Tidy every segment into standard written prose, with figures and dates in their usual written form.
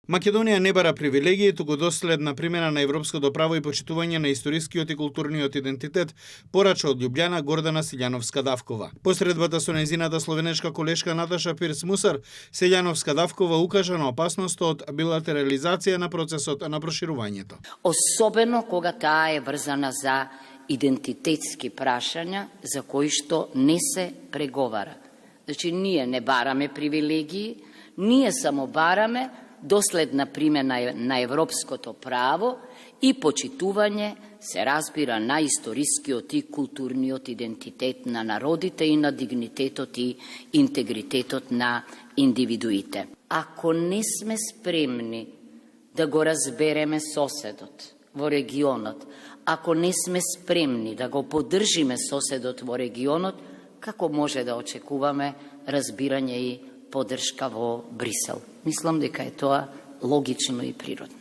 Македонија не бара привилегии, туку доследна примена на европското право и почитување на историскиот и културниот идентитет, порача од Љубљана Гордана Силјановска-Давкова. Посредбата со нејзината словенешка колешка Наташа Пирц-Мусар, Силјановска-Давкова укажа на опасност од билатерализација на процесот на проширувањето. Особено кога таа е врзана за идентитетски прашања за кои што не се преговара. Значи, ние не бараме привилегии, ние само бараме доследна примена на европското право и почитување, се разбира, на историскиот и културниот идентитет на народите и на дигнитетот и интегритетот на индивидуите. Ако не сме спремни да го разбереме соседот во регионот, ако не сме спремни да го поддржиме соседот во регионот, како може да очекуваме разбирање и поддршка во Брисел? Мислам дека е тоа логично и природно.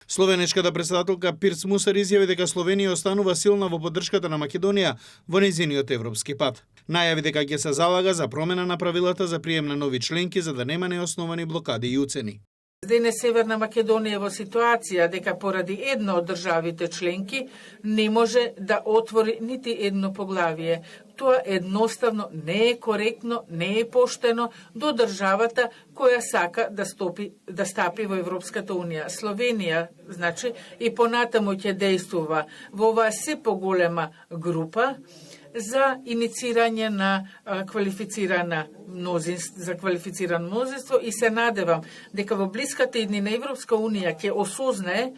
Словенешката претседателка Пирц-Мусар изјави дека Словенија останува силна во поддршката на Македонија во нејзиниот европски пат. Најави дека ќе се залага за промена на правилата за прием на нови членки за да нема неосновани блокади и уцени. Денес Северна Македонија во ситуација дека поради една од државите членки не може да отвори нити едно поглавие. Тоа едноставно не е коректно, не е поштено до државата која сака да стапи во Европската Унија. Словенија, значи, и понатаму ќе действува во оваа се поголема група за иницирање на квалифициран мнозинство и се надевам дека во блиската иднина Европска Унија ќе осознае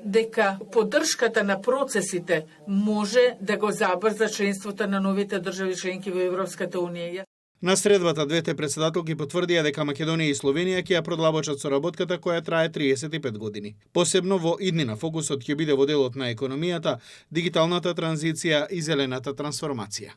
дека поддршката на процесите може да го забрза членството на новите држави членки во Европската Унија. На средбата двете претседателки потврдија дека Македонија и Словенија ќе ја продлабочат соработката која трае 35 години. Посебно во иднина фокусот ќе биде во делот на економијата, дигиталната транзиција и зелената трансформација.